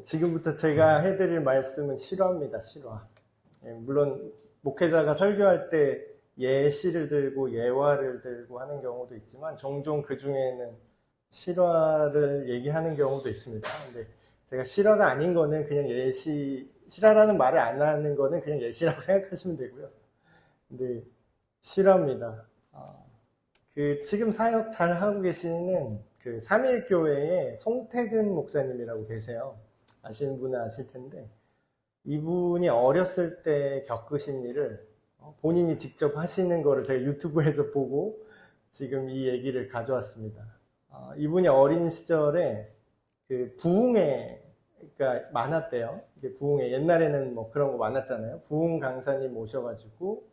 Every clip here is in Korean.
지금부터 제가 해드릴 말씀은 실화입니다, 실화. 물론, 목회자가 설교할 때 예시를 들고 예화를 들고 하는 경우도 있지만, 종종 그 중에는 실화를 얘기하는 경우도 있습니다. 근데 제가 실화가 아닌 거는 그냥 실화라는 말을 안 하는 거는 그냥 예시라고 생각하시면 되고요. 근데 실화입니다. 지금 사역 잘 하고 계시는 그 삼일교회의 송태근 목사님이라고 계세요. 아시는 분은 아실 텐데, 이분이 어렸을 때 겪으신 일을 본인이 직접 하시는 거를 제가 유튜브에서 보고 지금 이 얘기를 가져왔습니다. 이분이 어린 시절에 그 부흥회가 많았대요. 부흥회, 옛날에는 뭐 그런 거 많았잖아요. 부흥 강사님 모셔가지고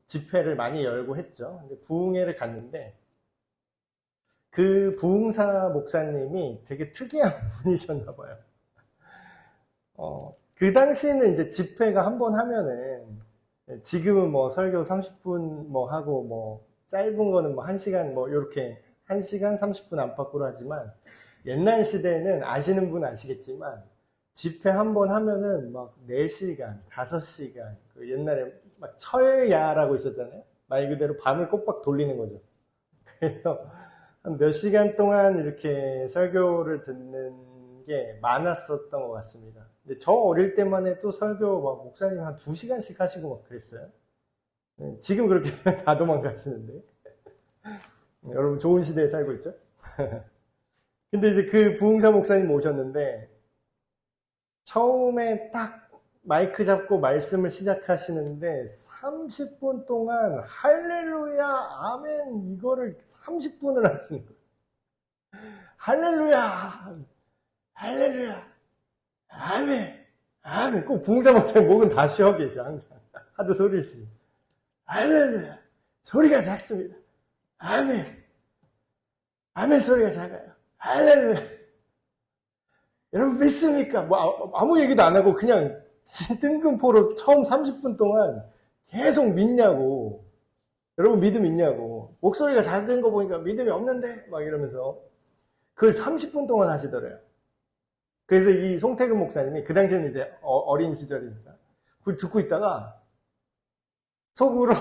집회를 많이 열고 했죠. 근데 부흥회를 갔는데 그 부흥사 목사님이 되게 특이한 분이셨나 봐요. 그 당시에는 이제 집회가 한 번 하면은, 지금은 뭐 설교 30분 뭐 하고 뭐 짧은 거는 뭐 1시간 뭐 요렇게 1시간 30분 안팎으로 하지만, 옛날 시대에는 아시는 분 아시겠지만 집회 한 번 하면은 막 4시간, 5시간, 그 옛날에 막 철야라고 있었잖아요. 말 그대로 밤을 꼬박 돌리는 거죠. 그래서 한 몇 시간 동안 이렇게 설교를 듣는 게 많았었던 것 같습니다. 근데 저 어릴 때만 해도 설교 막 목사님 한 2시간씩 하시고 막 그랬어요. 지금 그렇게 다 도망가시는데. 여러분 좋은 시대에 살고 있죠? 근데 이제 그 부흥사 목사님 오셨는데, 처음에 딱 마이크 잡고 말씀을 시작하시는데 30분 동안 할렐루야 아멘 이거를 30분을 하시는 거예요. 할렐루야 할렐루야 아멘 아멘. 꼭 부흥사 목사님 목은 다 쉬어 계셔. 항상 하도 소리를 치죠. 할렐루야 소리가 작습니다. 아멘 아멘 소리가 작아요. 할렐루야 여러분 믿습니까? 뭐 아무 얘기도 안 하고 그냥 뜬금포로 처음 30분 동안 계속 믿냐고. 여러분 믿음 있냐고. 목소리가 작은 거 보니까 믿음이 없는데 막 이러면서 그걸 30분 동안 하시더래요. 그래서 이 송태근 목사님이 그 당시에는 이제 어린 시절이니까 그걸 듣고 있다가 속으로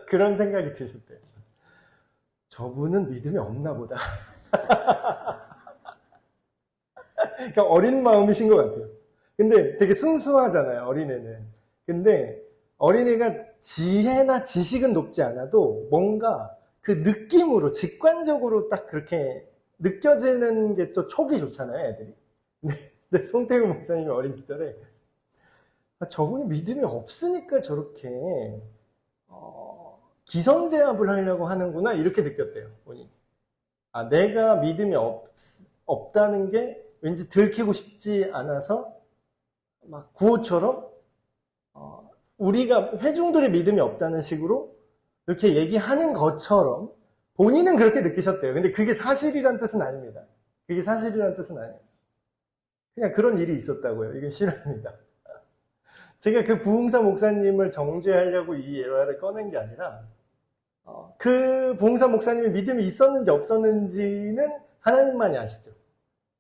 그런 생각이 드셨대요. 저분은 믿음이 없나 보다. 그러니까 어린 마음이신 것 같아요. 근데 되게 순수하잖아요, 어린애는. 근데 어린애가 지혜나 지식은 높지 않아도 뭔가 그 느낌으로, 직관적으로 딱 그렇게 느껴지는 게 또 촉이 좋잖아요, 애들이. 근데 송태근 목사님이 어린 시절에 저분이 믿음이 없으니까 저렇게 기선제압을 하려고 하는구나 이렇게 느꼈대요, 본인이. 내가 믿음이 없다는 게 왠지 들키고 싶지 않아서 막 구호처럼 우리가 회중들의 믿음이 없다는 식으로 이렇게 얘기하는 것처럼 본인은 그렇게 느끼셨대요. 근데 그게 사실이란 뜻은 아닙니다. 그게 사실이란 뜻은 아니에요. 그냥 그런 일이 있었다고요. 이건 실화입니다. 제가 그 부흥사 목사님을 정죄하려고 이 예화를 꺼낸 게 아니라 그 부흥사 목사님이 믿음이 있었는지 없었는지는 하나님만이 아시죠.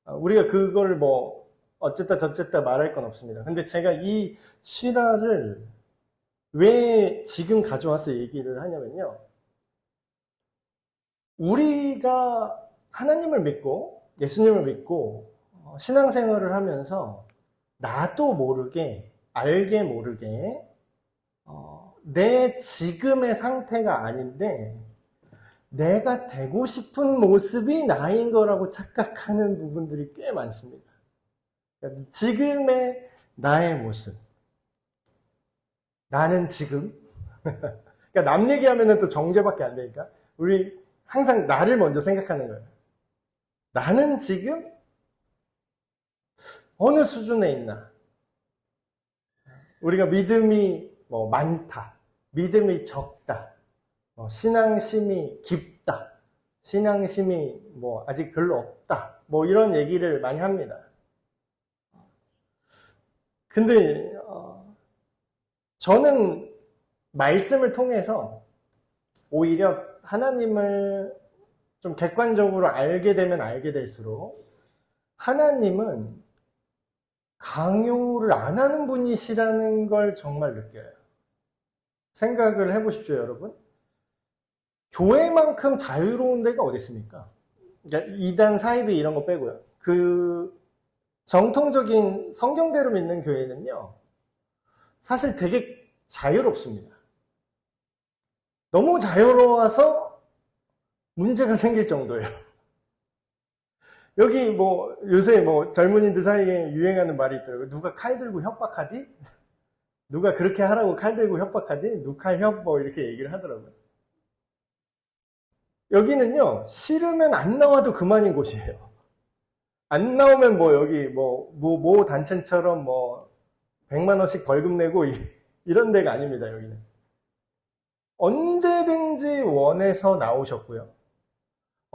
우리가 그걸 뭐 어쨌다 저쨌다 말할 건 없습니다. 근데 제가 이 실화를 왜 지금 가져와서 얘기를 하냐면요. 우리가 하나님을 믿고 예수님을 믿고 신앙생활을 하면서 나도 모르게 알게 모르게 내 지금의 상태가 아닌데 내가 되고 싶은 모습이 나인 거라고 착각하는 부분들이 꽤 많습니다. 그러니까 지금의 나의 모습. 나는 지금. 그러니까 남 얘기하면 또 정죄밖에 안 되니까 우리 항상 나를 먼저 생각하는 거예요. 나는 지금 어느 수준에 있나? 우리가 믿음이 뭐 많다, 믿음이 적다, 신앙심이 깊다, 신앙심이 뭐 아직 별로 없다, 뭐 이런 얘기를 많이 합니다. 근데 저는 말씀을 통해서 오히려 하나님을 좀 객관적으로 알게 되면 알게 될수록 하나님은 강요를 안 하는 분이시라는 걸 정말 느껴요. 생각을 해보십시오, 여러분. 교회만큼 자유로운 데가 어디 있습니까? 그러니까 이단 사이비 이런 거 빼고요. 그 정통적인 성경대로 믿는 교회는요, 사실 되게 자유롭습니다. 너무 자유로워서 문제가 생길 정도예요. 여기 뭐 요새 뭐 젊은이들 사이에 유행하는 말이 있더라고요. 누가 칼 들고 협박하디? 누가 그렇게 하라고 칼 들고 협박하디? 누칼협 뭐 이렇게 얘기를 하더라고요. 여기는요, 싫으면 안 나와도 그만인 곳이에요. 안 나오면 뭐 여기 모 단체처럼 뭐 100만 원씩 벌금 내고 이런 데가 아닙니다, 여기는. 언제든지 원해서 나오셨고요.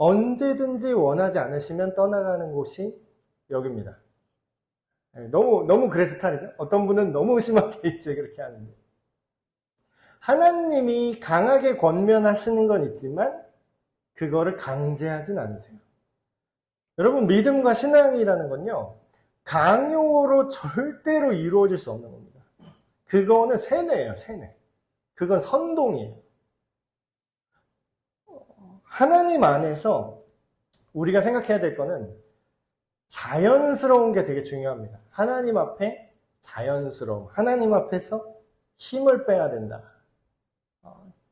언제든지 원하지 않으시면 떠나가는 곳이 여기입니다. 너무 그레스탈이죠? 어떤 분은 너무 심하게 이제 그렇게 하는데. 하나님이 강하게 권면하시는 건 있지만, 그거를 강제하진 않으세요. 여러분, 믿음과 신앙이라는 건요, 강요로 절대로 이루어질 수 없는 겁니다. 그거는 세뇌예요, 세뇌. 그건 선동이에요. 하나님 안에서 우리가 생각해야 될 거는 자연스러운 게 되게 중요합니다. 하나님 앞에 자연스러움. 하나님 앞에서 힘을 빼야 된다.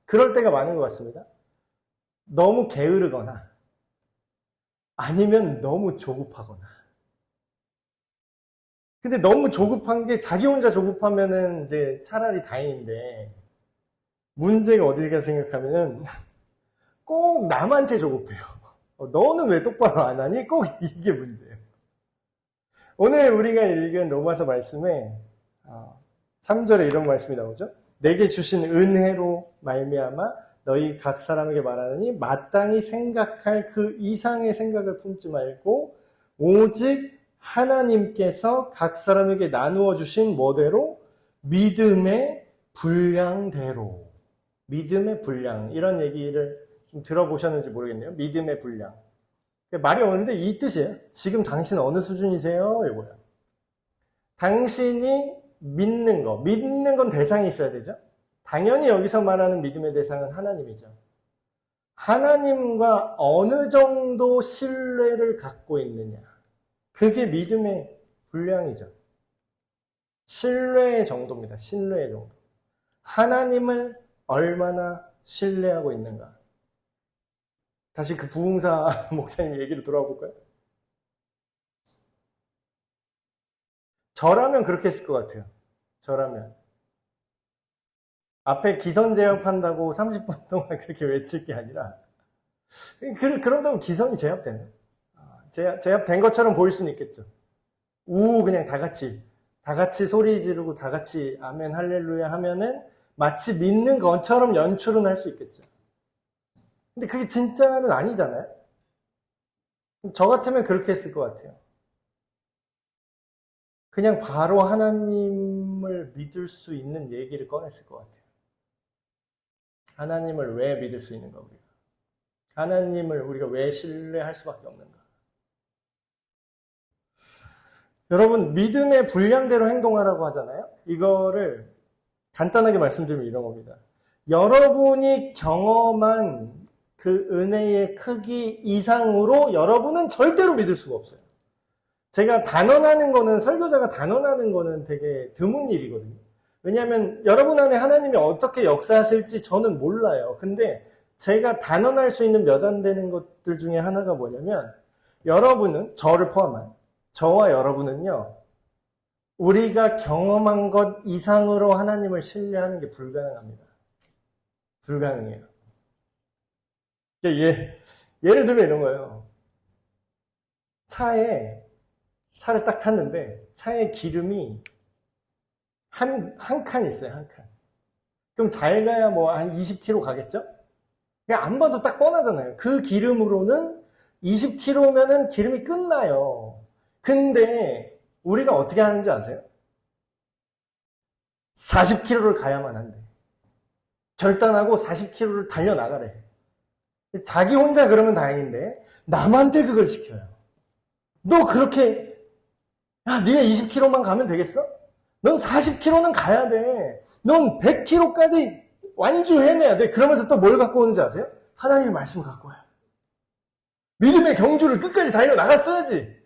그럴 때가 많은 것 같습니다. 너무 게으르거나 아니면 너무 조급하거나. 근데 너무 조급한 게 자기 혼자 조급하면은 이제 차라리 다행인데, 문제가 어디가 생각하면은 꼭 남한테 조급해요. 너는 왜 똑바로 안 하니? 꼭 이게 문제예요. 오늘 우리가 읽은 로마서 말씀에 3절에 이런 말씀이 나오죠. 내게 주신 은혜로 말미암아 너희 각 사람에게 말하느니 마땅히 생각할 그 이상의 생각을 품지 말고 오직 하나님께서 각 사람에게 나누어 주신 뭐대로? 믿음의 분량대로. 믿음의 분량. 이런 얘기를 좀 들어보셨는지 모르겠네요. 믿음의 분량. 말이 오는데 이 뜻이에요. 지금 당신 어느 수준이세요? 이거예요. 당신이 믿는 건 대상이 있어야 되죠. 당연히 여기서 말하는 믿음의 대상은 하나님이죠. 하나님과 어느 정도 신뢰를 갖고 있느냐. 그게 믿음의 분량이죠. 신뢰의 정도입니다. 신뢰의 정도. 하나님을 얼마나 신뢰하고 있는가. 다시 그 부흥사 목사님 얘기로 돌아와 볼까요? 저라면 그렇게 했을 것 같아요. 저라면. 앞에 기선 제압한다고 30분 동안 그렇게 외칠 게 아니라, 그런다고 기선이 제압되나요? 제압된 것처럼 보일 수는 있겠죠. 그냥 다 같이 소리 지르고 다 같이 아멘 할렐루야 하면은 마치 믿는 것처럼 연출은 할 수 있겠죠. 근데 그게 진짜는 아니잖아요. 저 같으면 그렇게 했을 것 같아요. 그냥 바로 하나님을 믿을 수 있는 얘기를 꺼냈을 것 같아요. 하나님을 왜 믿을 수 있는가, 우리가? 하나님을 우리가 왜 신뢰할 수밖에 없는가? 여러분, 믿음의 분량대로 행동하라고 하잖아요? 이거를 간단하게 말씀드리면 이런 겁니다. 여러분이 경험한 그 은혜의 크기 이상으로 여러분은 절대로 믿을 수가 없어요. 제가 단언하는 거는, 설교자가 단언하는 거는 되게 드문 일이거든요. 왜냐하면 여러분 안에 하나님이 어떻게 역사하실지 저는 몰라요. 근데 제가 단언할 수 있는 몇 안 되는 것들 중에 하나가 뭐냐면, 여러분은, 저를 포함한, 저와 여러분은요, 우리가 경험한 것 이상으로 하나님을 신뢰하는 게 불가능합니다. 불가능해요. 예를 들면 이런 거예요. 차를 딱 탔는데, 차에 기름이 한 칸 있어요, 한 칸. 그럼 잘 가야 뭐 한 20km 가겠죠? 그냥 안 봐도 딱 뻔하잖아요. 그 기름으로는 20km면은 기름이 끝나요. 근데 우리가 어떻게 하는지 아세요? 40km를 가야만 한대. 결단하고 40km를 달려나가래. 자기 혼자 그러면 다행인데 남한테 그걸 시켜요. 너 그렇게, 야, 네가 20km만 가면 되겠어? 넌 40km는 가야 돼. 넌 100km까지 완주해내야 돼. 그러면서 또 뭘 갖고 오는지 아세요? 하나님의 말씀을 갖고 와요. 믿음의 경주를 끝까지 달려나갔어야지.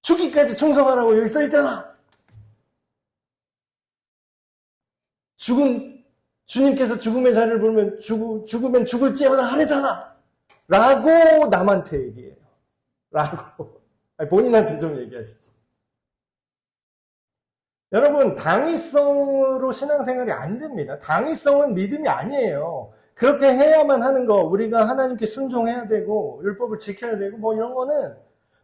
죽기까지 충성하라고 여기 써있잖아. 주님께서 죽음의 자리를 부르면 죽으면 죽을지어다 하래잖아. 라고 남한테 얘기해요. 라고. 아니, 본인한테 좀 얘기하시지. 여러분, 당위성으로 신앙생활이 안 됩니다. 당위성은 믿음이 아니에요. 그렇게 해야만 하는 거, 우리가 하나님께 순종해야 되고, 율법을 지켜야 되고, 뭐 이런 거는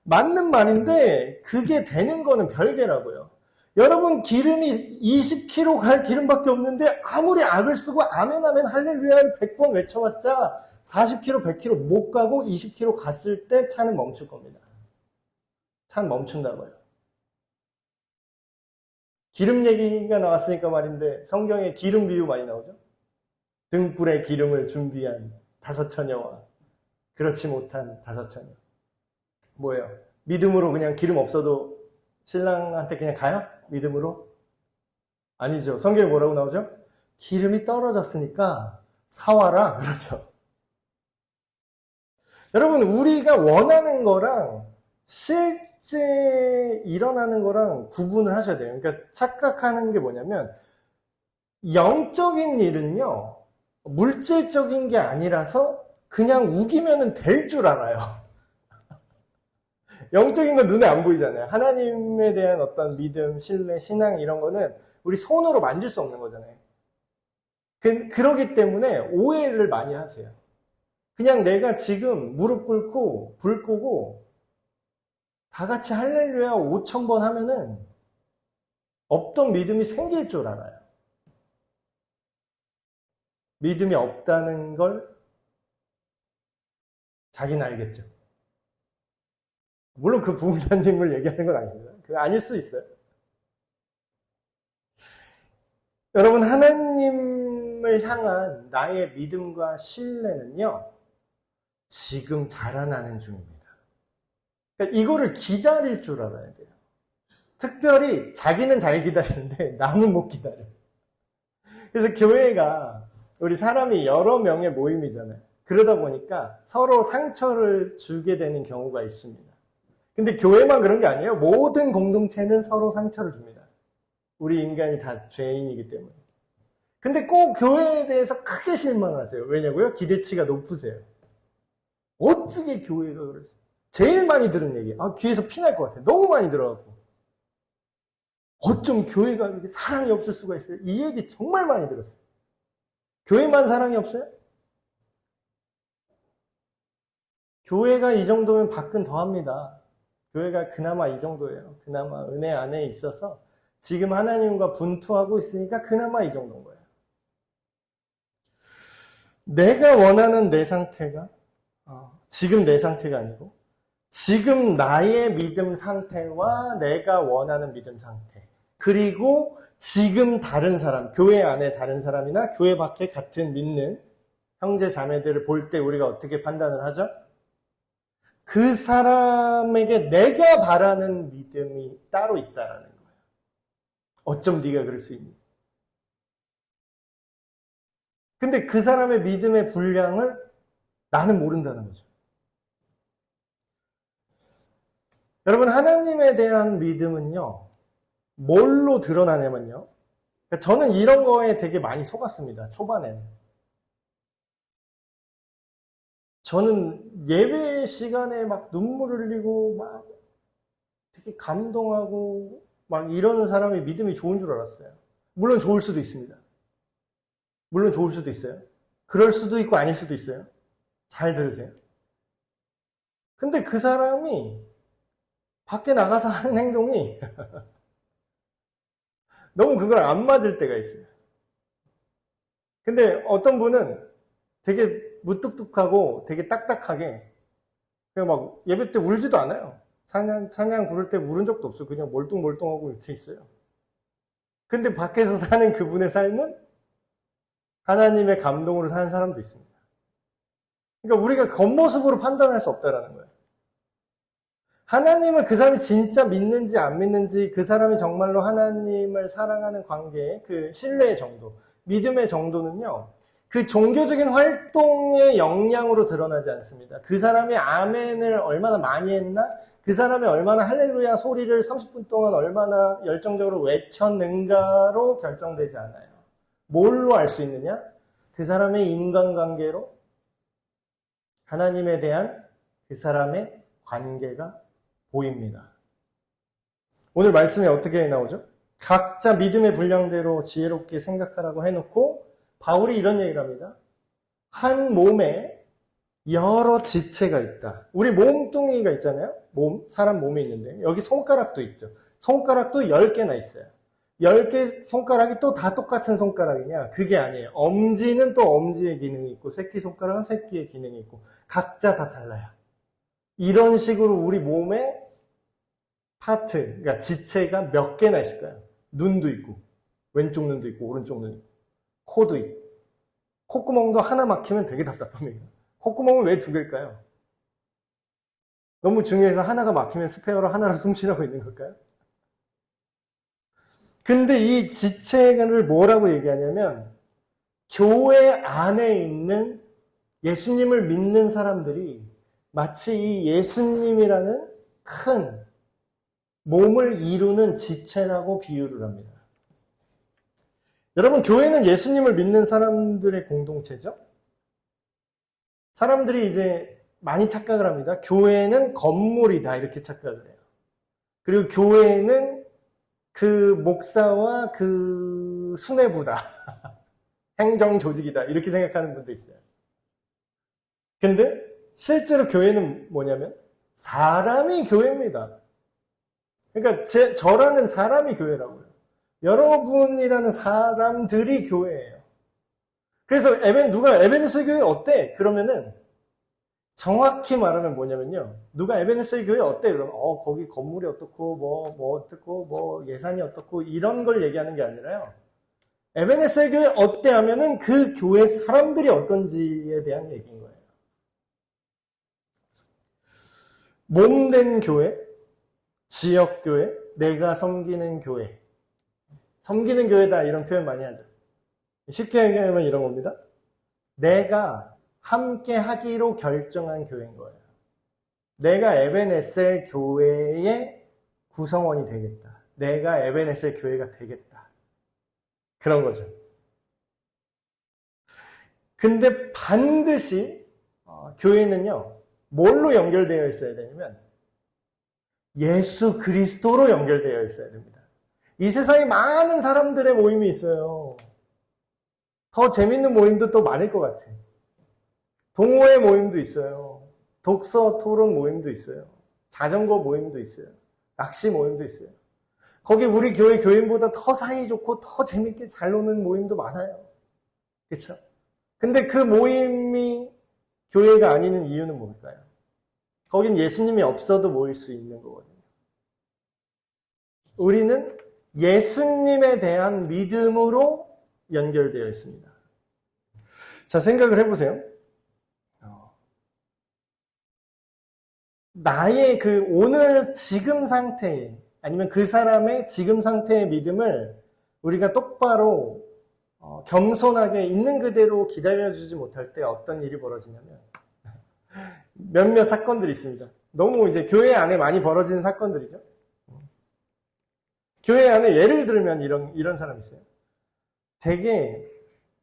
맞는 말인데, 그게 되는 거는 별개라고요. 여러분, 기름이 20km 갈 기름밖에 없는데, 아무리 악을 쓰고, 아멘, 아멘, 할렐루야를 100번 외쳐봤자, 40km, 100km 못 가고, 20km 갔을 때 차는 멈출 겁니다. 차는 멈춘다고요. 기름 얘기가 나왔으니까 말인데, 성경에 기름 비유 많이 나오죠? 등불에 기름을 준비한 5처녀와 그렇지 못한 5처녀. 뭐예요? 믿음으로 그냥 기름 없어도 신랑한테 그냥 가요? 믿음으로? 아니죠. 성경에 뭐라고 나오죠? 기름이 떨어졌으니까 사와라. 그러죠. 여러분, 우리가 원하는 거랑 실제 일어나는 거랑 구분을 하셔야 돼요. 그러니까 착각하는 게 뭐냐면, 영적인 일은요, 물질적인 게 아니라서 그냥 우기면 될 줄 알아요. 영적인 건 눈에 안 보이잖아요. 하나님에 대한 어떤 믿음, 신뢰, 신앙 이런 거는 우리 손으로 만질 수 없는 거잖아요. 그러기 때문에 오해를 많이 하세요. 그냥 내가 지금 무릎 꿇고 불 끄고 다 같이 할렐루야 5,000번 하면은 없던 믿음이 생길 줄 알아요. 믿음이 없다는 걸 자기는 알겠죠. 물론 그 부흥자님을 얘기하는 건 아닙니다. 그게 아닐 수 있어요. 여러분, 하나님을 향한 나의 믿음과 신뢰는요, 지금 자라나는 중입니다. 그러니까 이거를 기다릴 줄 알아야 돼요. 특별히 자기는 잘 기다리는데 남은 못 기다려요. 그래서 교회가 우리 사람이 여러 명의 모임이잖아요. 그러다 보니까 서로 상처를 주게 되는 경우가 있습니다. 근데 교회만 그런 게 아니에요. 모든 공동체는 서로 상처를 줍니다. 우리 인간이 다 죄인이기 때문에. 근데 꼭 교회에 대해서 크게 실망하세요. 왜냐고요? 기대치가 높으세요. 어떻게 교회가 그랬어요? 제일 많이 들은 얘기. 귀에서 피날 것 같아. 너무 많이 들어갖고. 어쩜 교회가 이렇게 사랑이 없을 수가 있어요? 이 얘기 정말 많이 들었어요. 교회만 사랑이 없어요? 교회가 이 정도면 밖은 더합니다. 교회가 그나마 이 정도예요. 그나마 은혜 안에 있어서 지금 하나님과 분투하고 있으니까 그나마 이 정도인 거예요. 내가 원하는 내 상태가 지금 내 상태가 아니고 지금 나의 믿음 상태와 내가 원하는 믿음 상태, 그리고 지금 다른 사람, 교회 안에 다른 사람이나 교회 밖에 같은 믿는 형제 자매들을 볼 때 우리가 어떻게 판단을 하죠? 그 사람에게 내가 바라는 믿음이 따로 있다라는 거예요. 어쩜 네가 그럴 수 있니? 근데 그 사람의 믿음의 분량을 나는 모른다는 거죠. 여러분, 하나님에 대한 믿음은요, 뭘로 드러나냐면요. 저는 이런 거에 되게 많이 속았습니다. 초반에는. 저는 예배 시간에 막 눈물 흘리고 막 되게 감동하고 막 이러는 사람이 믿음이 좋은 줄 알았어요. 물론 좋을 수도 있습니다. 물론 좋을 수도 있어요. 그럴 수도 있고 아닐 수도 있어요. 잘 들으세요. 근데 그 사람이 밖에 나가서 하는 행동이 너무 그걸 안 맞을 때가 있어요. 근데 어떤 분은 되게 무뚝뚝하고 되게 딱딱하게 그냥 막 예배 때 울지도 않아요. 찬양 부를 때 울은 적도 없어요. 그냥 멀뚱멀뚱하고 이렇게 있어요. 근데 밖에서 사는 그분의 삶은 하나님의 감동으로 사는 사람도 있습니다. 그러니까 우리가 겉모습으로 판단할 수 없다라는 거예요. 하나님을 그 사람이 진짜 믿는지 안 믿는지, 그 사람이 정말로 하나님을 사랑하는 관계의 그 신뢰의 정도, 믿음의 정도는요, 그 종교적인 활동의 역량으로 드러나지 않습니다. 그 사람이 아멘을 얼마나 많이 했나? 그 사람이 얼마나 할렐루야 소리를 30분 동안 얼마나 열정적으로 외쳤는가로 결정되지 않아요. 뭘로 알 수 있느냐? 그 사람의 인간관계로 하나님에 대한 그 사람의 관계가 보입니다. 오늘 말씀에 어떻게 나오죠? 각자 믿음의 분량대로 지혜롭게 생각하라고 해놓고 바울이 이런 얘기를 합니다. 한 몸에 여러 지체가 있다. 우리 몸뚱이가 있잖아요. 사람 몸에 있는데 여기 손가락도 있죠. 손가락도 10개나 있어요. 10개 손가락이 또 다 똑같은 손가락이냐? 그게 아니에요. 엄지는 또 엄지의 기능이 있고 새끼손가락은 새끼의 기능이 있고 각자 다 달라요. 이런 식으로 우리 몸에 파트, 그러니까 지체가 몇 개나 있을까요? 눈도 있고 왼쪽 눈도 있고 오른쪽 눈도 있고 코도 있고 콧구멍도 하나 막히면 되게 답답합니다. 콧구멍은 왜 2개일까요? 너무 중요해서 하나가 막히면 스페어로 하나로 숨쉬라고 있는 걸까요? 근데 이 지체를 뭐라고 얘기하냐면 교회 안에 있는 예수님을 믿는 사람들이 마치 이 예수님이라는 큰 몸을 이루는 지체라고 비유를 합니다. 여러분, 교회는 예수님을 믿는 사람들의 공동체죠? 사람들이 이제 많이 착각을 합니다. 교회는 건물이다, 이렇게 착각을 해요. 그리고 교회는 그 목사와 그 수뇌부다, 행정 조직이다, 이렇게 생각하는 분도 있어요. 근데 실제로 교회는 뭐냐면 사람이 교회입니다. 그러니까 저라는 사람이 교회라고요. 여러분이라는 사람들이 교회예요. 그래서 누가 에베네스 교회 어때? 그러면은 정확히 말하면 뭐냐면요. 누가 에베네스 교회 어때? 그러면 거기 건물이 어떻고 뭐 어떻고 뭐 예산이 어떻고 이런 걸 얘기하는 게 아니라요. 에베네스 교회 어때 하면은 그 교회 사람들이 어떤지에 대한 얘기인 거예요. 몸된 교회, 지역교회, 내가 섬기는 교회. 섬기는 교회다 이런 표현 많이 하죠. 쉽게 얘기하면 이런 겁니다. 내가 함께 하기로 결정한 교회인 거예요. 내가 에베네셀 교회의 구성원이 되겠다. 내가 에베네셀 교회가 되겠다. 그런 거죠. 근데 반드시 교회는요. 뭘로 연결되어 있어야 되냐면 예수 그리스도로 연결되어 있어야 됩니다. 이 세상에 많은 사람들의 모임이 있어요. 더 재밌는 모임도 또 많을 것 같아. 동호회 모임도 있어요. 독서 토론 모임도 있어요. 자전거 모임도 있어요. 낚시 모임도 있어요. 거기 우리 교회 교인보다 더 사이좋고 더 재밌게 잘 노는 모임도 많아요. 그렇죠? 근데 그 모임이 교회가 아니는 이유는 뭘까요? 거긴 예수님이 없어도 모일 수 있는 거거든요. 우리는 예수님에 대한 믿음으로 연결되어 있습니다. 자, 생각을 해보세요. 나의 그 오늘 지금 상태, 아니면 그 사람의 지금 상태의 믿음을 우리가 똑바로 겸손하게 있는 그대로 기다려주지 못할 때 어떤 일이 벌어지냐면 몇몇 사건들이 있습니다. 너무 이제 교회 안에 많이 벌어지는 사건들이죠. 교회 안에 예를 들면 이런 사람이 있어요. 되게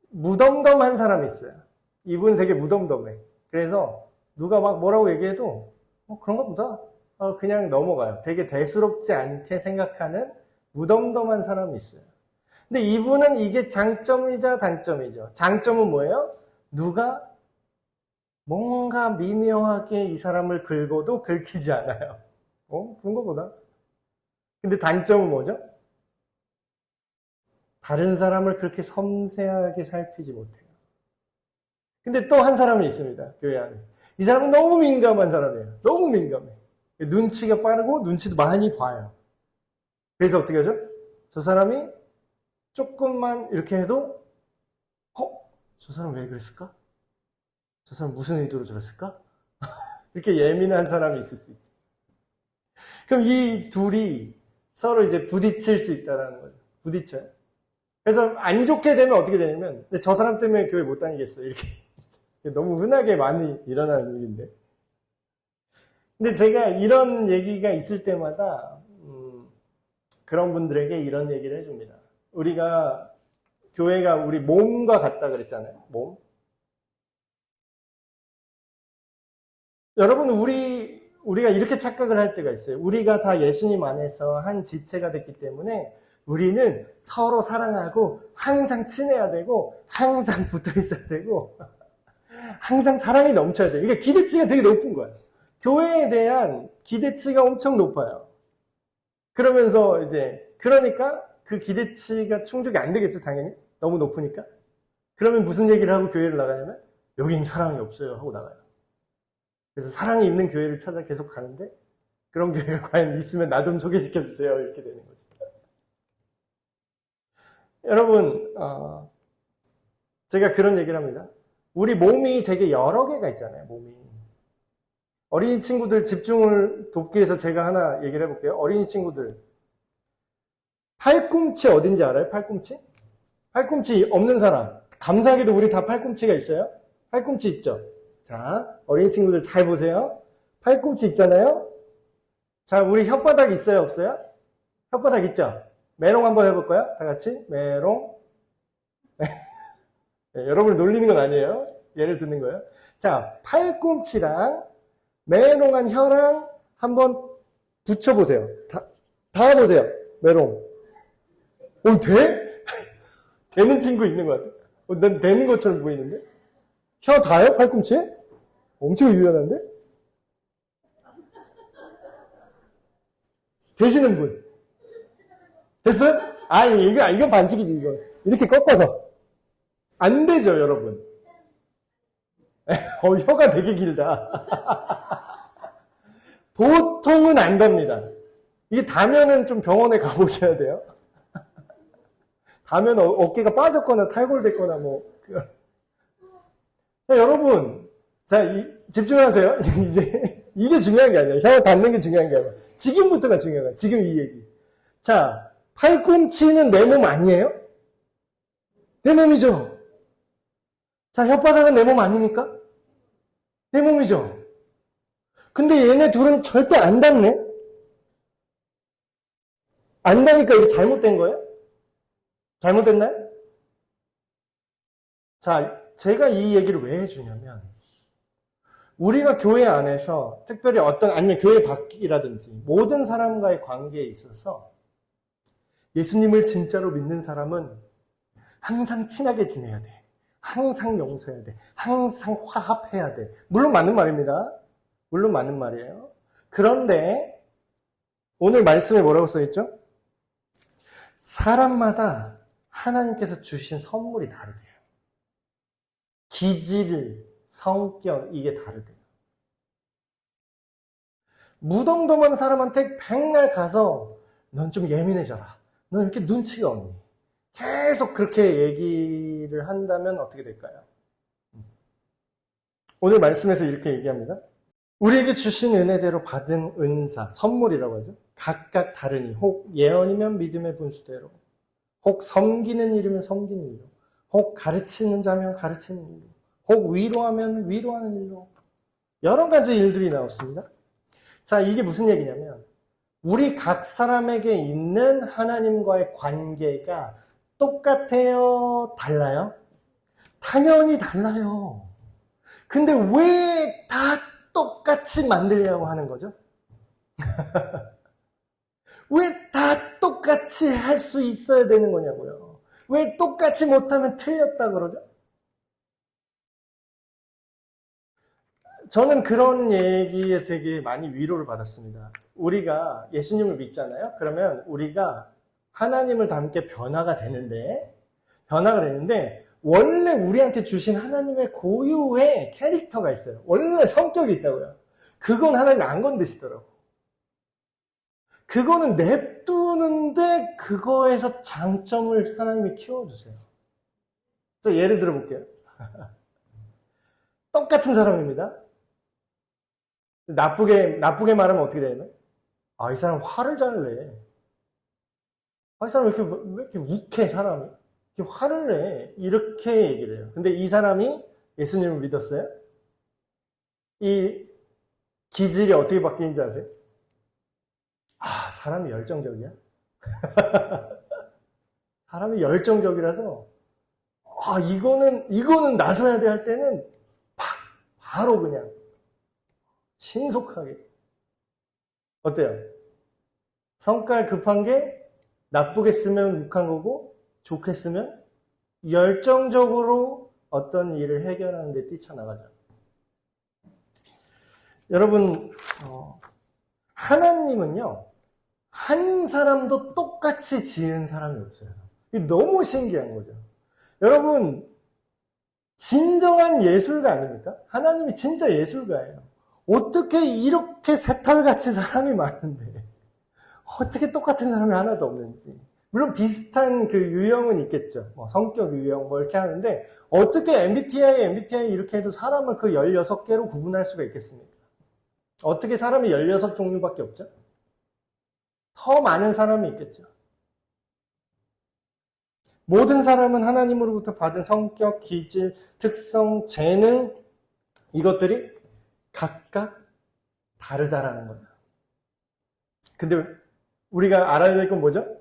무덤덤한 사람이 있어요. 이분은 되게 무덤덤해. 그래서 누가 막 뭐라고 얘기해도 그런가 보다. 그냥 넘어가요. 되게 대수롭지 않게 생각하는 무덤덤한 사람이 있어요. 근데 이분은 이게 장점이자 단점이죠. 장점은 뭐예요? 누가 뭔가 미묘하게 이 사람을 긁어도 긁히지 않아요. 그런가 보다. 근데 단점은 뭐죠? 다른 사람을 그렇게 섬세하게 살피지 못해요. 근데 또 한 사람이 있습니다. 교회 안에. 이 사람은 너무 민감한 사람이에요. 너무 민감해. 눈치가 빠르고 눈치도 많이 봐요. 그래서 어떻게 하죠? 저 사람이 조금만 이렇게 해도 저 사람 왜 그랬을까? 저 사람 무슨 의도로 저랬을까? 이렇게 예민한 사람이 있을 수 있죠. 그럼 이 둘이 서로 이제 부딪힐 수 있다라는 거죠. 부딪혀요. 그래서 안 좋게 되면 어떻게 되냐면, 저 사람 때문에 교회 못 다니겠어. 이렇게. 너무 흔하게 많이 일어나는 일인데. 근데 제가 이런 얘기가 있을 때마다, 그런 분들에게 이런 얘기를 해줍니다. 우리가, 교회가 우리 몸과 같다 그랬잖아요. 몸. 여러분, 우리가 이렇게 착각을 할 때가 있어요. 우리가 다 예수님 안에서 한 지체가 됐기 때문에 우리는 서로 사랑하고 항상 친해야 되고 항상 붙어 있어야 되고 항상 사랑이 넘쳐야 돼요. 이게 기대치가 되게 높은 거예요. 교회에 대한 기대치가 엄청 높아요. 그러면서 그러니까 그 기대치가 충족이 안 되겠죠, 당연히. 너무 높으니까. 그러면 무슨 얘기를 하고 교회를 나가냐면 여긴 사랑이 없어요 하고 나가요. 그래서 사랑이 있는 교회를 찾아 계속 가는데 그런 교회가 과연 있으면 나 좀 소개시켜 주세요. 이렇게 되는 거죠. 여러분, 제가 그런 얘기를 합니다. 우리 몸이 되게 여러 개가 있잖아요, 몸이. 어린이 친구들 집중을 돕기 위해서 제가 하나 얘기를 해볼게요. 어린이 친구들. 팔꿈치 어딘지 알아요? 팔꿈치? 팔꿈치 없는 사람. 감사하게도 우리 다 팔꿈치가 있어요. 팔꿈치 있죠? 자, 어린이 친구들 잘 보세요. 팔꿈치 있잖아요? 자, 우리 혓바닥 있어요? 없어요? 혓바닥 있죠? 메롱 한번 해볼까요? 다 같이. 메롱. 네, 여러분을 놀리는 건 아니에요. 예를 듣는 거예요. 자, 팔꿈치랑 메롱한 혀랑 한번 붙여보세요. 다 보세요. 메롱. 돼? 되는 친구 있는 것 같아. 난 되는 것처럼 보이는데? 혀 다요? 팔꿈치에? 엄청 유연한데? 되시는 분? 됐어요? 아니, 이건 반칙이지, 이거. 이렇게 꺾어서. 안 되죠, 여러분. 혀가 되게 길다. 보통은 안 됩니다. 이게 다면은 좀 병원에 가보셔야 돼요. 다면 어깨가 빠졌거나 탈골됐거나 자, 여러분. 자, 집중하세요. 이제, 이게 중요한 게 아니에요. 혀 닿는 게 중요한 게 아니에요. 지금부터가 중요한 거예요. 지금 이 얘기. 자, 팔꿈치는 내 몸 아니에요? 내 몸이죠. 자, 혓바닥은 내 몸 아닙니까? 내 몸이죠. 근데 얘네 둘은 절대 안 닿네? 안 닿으니까 이게 잘못된 거예요? 잘못됐나요? 자, 제가 이 얘기를 왜 해주냐면, 우리가 교회 안에서 특별히 아니면 교회 밖이라든지 모든 사람과의 관계에 있어서 예수님을 진짜로 믿는 사람은 항상 친하게 지내야 돼. 항상 용서해야 돼. 항상 화합해야 돼. 물론 맞는 말입니다. 물론 맞는 말이에요. 그런데 오늘 말씀에 뭐라고 써있죠? 사람마다 하나님께서 주신 선물이 다르대요. 기질, 성격, 이게 다르대요. 무덤덤한 사람한테 백날 가서 넌 좀 예민해져라. 넌 이렇게 눈치가 없니? 계속 그렇게 얘기를 한다면 어떻게 될까요? 오늘 말씀에서 이렇게 얘기합니다. 우리에게 주신 은혜대로 받은 은사, 선물이라고 하죠. 각각 다르니 혹 예언이면 믿음의 분수대로, 혹 섬기는 일이면 섬기는 일로, 혹 가르치는 자면 가르치는 일로, 혹 위로하면 위로하는 일로, 여러 가지 일들이 나왔습니다. 자, 이게 무슨 얘기냐면 우리 각 사람에게 있는 하나님과의 관계가 똑같아요? 달라요? 당연히 달라요. 근데 왜 다 똑같이 만들려고 하는 거죠? 왜 다 똑같이 할 수 있어야 되는 거냐고요? 왜 똑같이 못하면 틀렸다 그러죠? 저는 그런 얘기에 되게 많이 위로를 받았습니다. 우리가 예수님을 믿잖아요? 그러면 우리가 하나님을 닮게 변화가 되는데 원래 우리한테 주신 하나님의 고유의 캐릭터가 있어요. 원래 성격이 있다고요. 그건 하나님 안 건드시더라고. 그거는 냅두는데 그거에서 장점을 하나님이 키워주세요. 저 예를 들어 볼게요. 똑같은 사람입니다. 나쁘게 말하면 어떻게 되냐면 아, 이 사람 화를 잘 내. 아, 이 사람 왜 이렇게 욱해, 사람이? 이렇게 화를 내. 이렇게 얘기를 해요. 근데 이 사람이 예수님을 믿었어요? 이 기질이 어떻게 바뀌는지 아세요? 아, 사람이 열정적이야? 사람이 열정적이라서, 아, 이거는 나서야 돼 할 때는, 바로 그냥, 신속하게. 어때요? 성깔 급한 게 나쁘게 쓰면 욱한 거고, 좋게 쓰면 열정적으로 어떤 일을 해결하는 데 뛰쳐나가죠. 여러분, 하나님은요, 한 사람도 똑같이 지은 사람이 없어요. 이게 너무 신기한 거죠. 여러분, 진정한 예술가 아닙니까? 하나님이 진짜 예술가예요. 어떻게 이렇게 새털같이 사람이 많은데 어떻게 똑같은 사람이 하나도 없는지. 물론 비슷한 그 유형은 있겠죠. 뭐 성격 유형 뭐 이렇게 하는데 어떻게 MBTI 이렇게 해도 사람을 그 16개로 구분할 수가 있겠습니까? 어떻게 사람이 16종류밖에 없죠? 더 많은 사람이 있겠죠. 모든 사람은 하나님으로부터 받은 성격, 기질, 특성, 재능 이것들이 각각 다르다라는 거예요. 근데 우리가 알아야 될 건 뭐죠?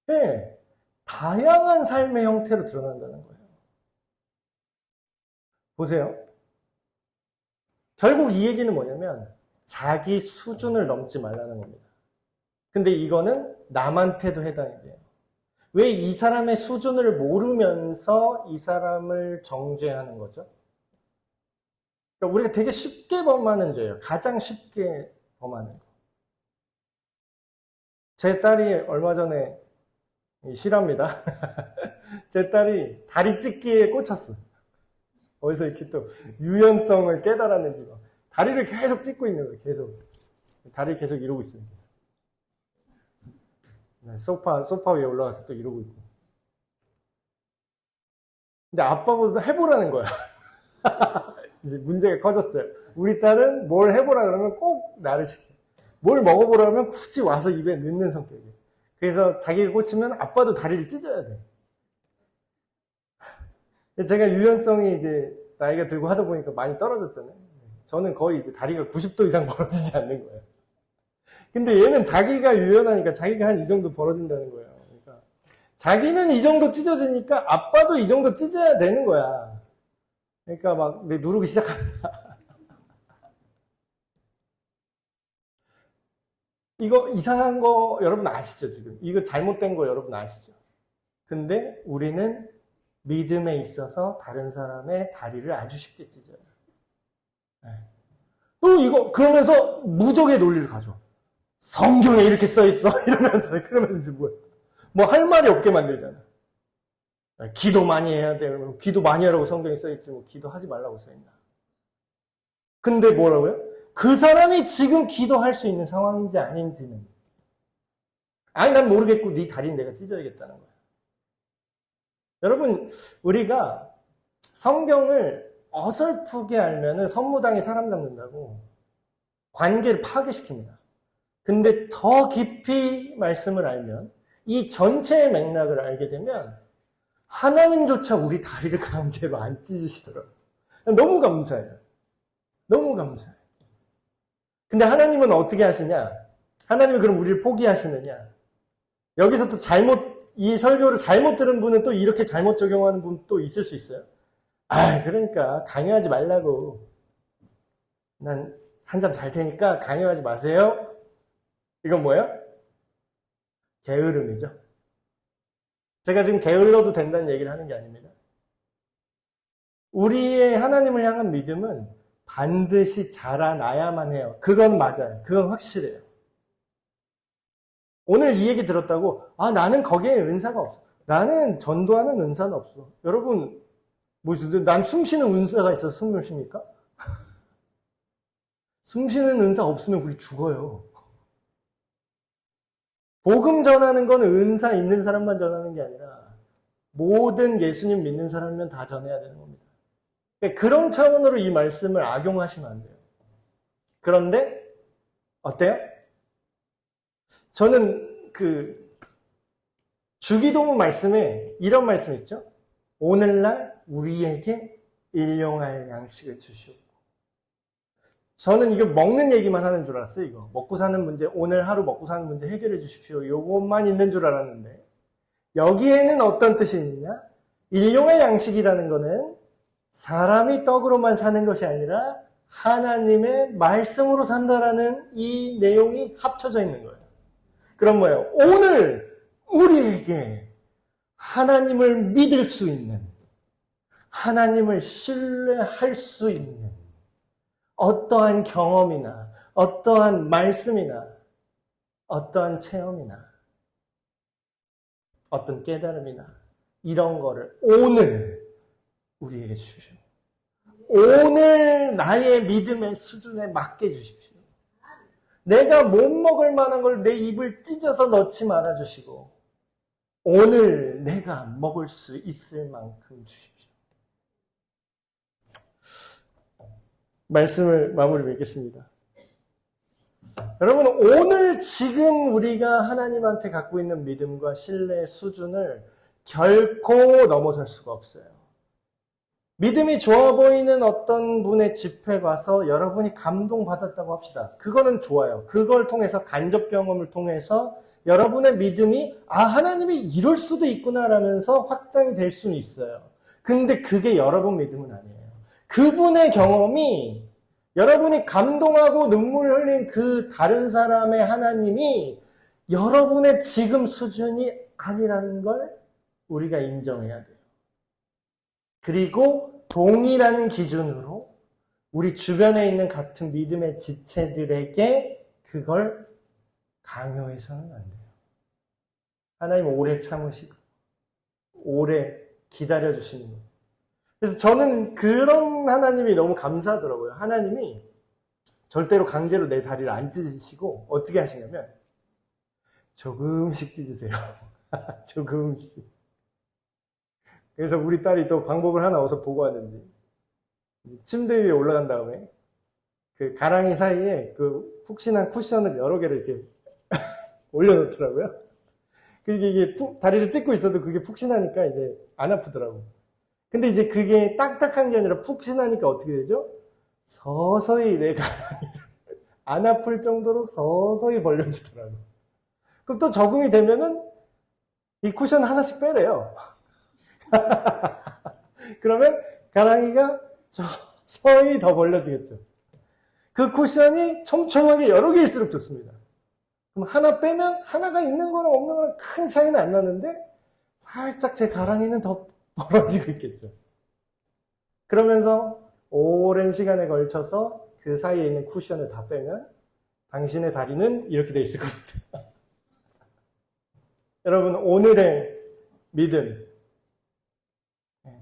네, 다양한 삶의 형태로 드러난다는 거예요. 보세요. 결국 이 얘기는 뭐냐면 자기 수준을 넘지 말라는 겁니다. 근데 이거는 남한테도 해당이 돼요. 왜 이 사람의 수준을 모르면서 이 사람을 정죄하는 거죠? 그러니까 우리가 되게 쉽게 범하는 죄예요. 가장 쉽게 범하는 거. 제 딸이 얼마 전에 실합니다. 제 딸이 다리 찢기에 꽂혔어. 어디서 이렇게 또 유연성을 깨달았는지 막 다리를 계속 찢고 있는 거예요. 계속 다리를 계속 이러고 있어요. 소파 위에 올라가서 또 이러고 있고. 근데 아빠보다 해보라는 거야. 이제 문제가 커졌어요. 우리 딸은 뭘 해보라 그러면 꼭 나를 시켜. 뭘 먹어보라면 굳이 와서 입에 넣는 성격이에요. 그래서 자기가 꽂히면 아빠도 다리를 찢어야 돼. 제가 유연성이 이제 나이가 들고 하다 보니까 많이 떨어졌잖아요. 저는 거의 이제 다리가 90도 이상 벌어지지 않는 거예요. 근데 얘는 자기가 유연하니까 자기가 한 이 정도 벌어진다는 거예요. 그러니까 자기는 이 정도 찢어지니까 아빠도 이 정도 찢어야 되는 거야. 그러니까 막 누르기 시작한다. 이거 이상한 거 여러분 아시죠, 지금? 이거 잘못된 거 여러분 아시죠? 근데 우리는 믿음에 있어서 다른 사람의 다리를 아주 쉽게 찢어요. 네. 또 이거, 그러면서 무적의 논리를 가져. 성경에 이렇게 써있어. 그러면서 이제 뭐야. 뭐 할 말이 없게 만들잖아. 기도 많이 해야 돼. 그러면 기도 많이 하라고 성경에 써있지. 뭐 기도하지 말라고 써있나. 근데 뭐라고요? 그 사람이 지금 기도할 수 있는 상황인지 아닌지는. 아니, 난 모르겠고, 네 다리는 내가 찢어야겠다는 거야. 여러분, 우리가 성경을 어설프게 알면은 선무당에 사람 잡는다고 관계를 파괴시킵니다. 근데 더 깊이 말씀을 알면, 이 전체의 맥락을 알게 되면, 하나님조차 우리 다리를 강제로 안 찢으시더라고요. 너무 감사해요. 너무 감사해요. 근데 하나님은 어떻게 하시냐? 하나님은 그럼 우리를 포기하시느냐? 여기서 또 이 설교를 잘못 들은 분은 또 이렇게 잘못 적용하는 분 또 있을 수 있어요. 아, 그러니까 강요하지 말라고. 난 한잠 잘 테니까 강요하지 마세요. 이건 뭐예요? 게으름이죠. 제가 지금 게을러도 된다는 얘기를 하는 게 아닙니다. 우리의 하나님을 향한 믿음은 반드시 자라나야만 해요. 그건 맞아요. 그건 확실해요. 오늘 이 얘기 들었다고, 아, 나는 거기에 은사가 없어. 나는 전도하는 은사는 없어. 여러분, 난 숨 쉬는 은사가 있어서 숨을 쉽니까? 숨 쉬는 은사 없으면 우리 죽어요. 복음 전하는 건 은사 있는 사람만 전하는 게 아니라 모든 예수님 믿는 사람이면 다 전해야 되는 겁니다. 그런 차원으로 이 말씀을 악용하시면 안 돼요. 그런데 어때요? 저는 주기도문 말씀에 이런 말씀 있죠. 오늘날 우리에게 일용할 양식을 주시옵고. 저는 이거 먹는 얘기만 하는 줄 알았어요. 이거 먹고 사는 문제, 오늘 하루 먹고 사는 문제 해결해 주십시오. 요것만 있는 줄 알았는데 여기에는 어떤 뜻이 있느냐? 일용할 양식이라는 거는 사람이 떡으로만 사는 것이 아니라 하나님의 말씀으로 산다라는 이 내용이 합쳐져 있는 거예요. 그럼 뭐예요? 오늘 우리에게 하나님을 믿을 수 있는, 하나님을 신뢰할 수 있는 어떠한 경험이나 어떠한 말씀이나 어떠한 체험이나 어떤 깨달음이나 이런 거를 오늘 우리에게 주십시오. 오늘 나의 믿음의 수준에 맞게 주십시오. 내가 못 먹을 만한 걸 내 입을 찢어서 넣지 말아주시고 오늘 내가 먹을 수 있을 만큼 주십시오. 말씀을 마무리 맺겠습니다. 여러분, 오늘 지금 우리가 하나님한테 갖고 있는 믿음과 신뢰의 수준을 결코 넘어설 수가 없어요. 믿음이 좋아 보이는 어떤 분의 집회 가서 여러분이 감동받았다고 합시다. 그거는 좋아요. 그걸 통해서 간접 경험을 통해서 여러분의 믿음이 하나님이 이럴 수도 있구나라면서 확장이 될 수는 있어요. 근데 그게 여러분 믿음은 아니에요. 그분의 경험이 여러분이 감동하고 눈물 흘린 그 다른 사람의 하나님이 여러분의 지금 수준이 아니라는 걸 우리가 인정해야 돼요. 그리고 동일한 기준으로 우리 주변에 있는 같은 믿음의 지체들에게 그걸 강요해서는 안 돼요. 하나님 오래 참으시고 오래 기다려주시는 거예요. 그래서 저는 그런 하나님이 너무 감사하더라고요. 하나님이 절대로 강제로 내 다리를 안 찢으시고 어떻게 하시냐면 조금씩 찢으세요. 조금씩. 그래서 우리 딸이 또 방법을 하나 어디서 보고 왔는지 침대 위에 올라간 다음에 그 가랑이 사이에 그 푹신한 쿠션을 여러 개를 이렇게 올려놓더라고요. 이게 다리를 찢고 있어도 그게 푹신하니까 이제 안 아프더라고. 근데 이제 그게 딱딱한 게 아니라 푹신하니까 어떻게 되죠? 서서히 내 가랑이를 안 아플 정도로 서서히 벌려주더라고. 그럼 또 적응이 되면은 이 쿠션 하나씩 빼래요. 그러면 가랑이가 서서히 더 벌려지겠죠. 그 쿠션이 촘촘하게 여러 개일수록 좋습니다. 그럼 하나 빼면 하나가 있는 거랑 없는 거랑 큰 차이는 안 나는데 살짝 제 가랑이는 더 벌어지고 있겠죠. 그러면서 오랜 시간에 걸쳐서 그 사이에 있는 쿠션을 다 빼면 당신의 다리는 이렇게 돼 있을 겁니다. 여러분, 오늘의 믿음,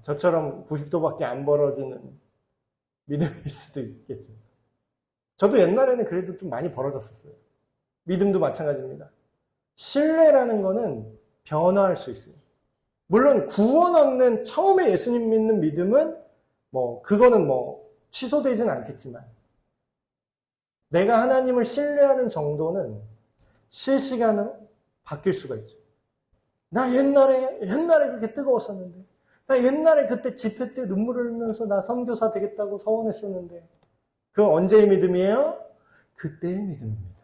저처럼 90도밖에 안 벌어지는 믿음일 수도 있겠죠. 저도 옛날에는 그래도 좀 많이 벌어졌었어요. 믿음도 마찬가지입니다. 신뢰라는 거는 변화할 수 있어요. 물론 구원 얻는 처음에 예수님 믿는 믿음은 그거는 취소되지는 않겠지만 내가 하나님을 신뢰하는 정도는 실시간으로 바뀔 수가 있죠. 나 옛날에 그렇게 뜨거웠었는데 나 옛날에 그때 집회 때 눈물을 흘리면서 나 선교사 되겠다고 서원했었는데 그건 언제의 믿음이에요? 그때의 믿음입니다.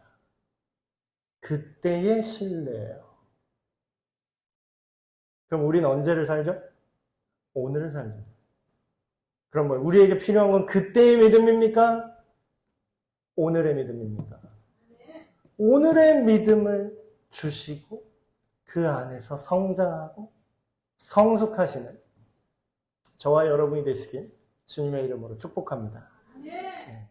그때의 신뢰예요. 그럼 우리는 언제를 살죠? 오늘을 살죠. 그럼 우리에게 필요한 건 그때의 믿음입니까? 오늘의 믿음입니까? 오늘의 믿음을 주시고 그 안에서 성장하고 성숙하시는 저와 여러분이 되시길 주님의 이름으로 축복합니다. 네.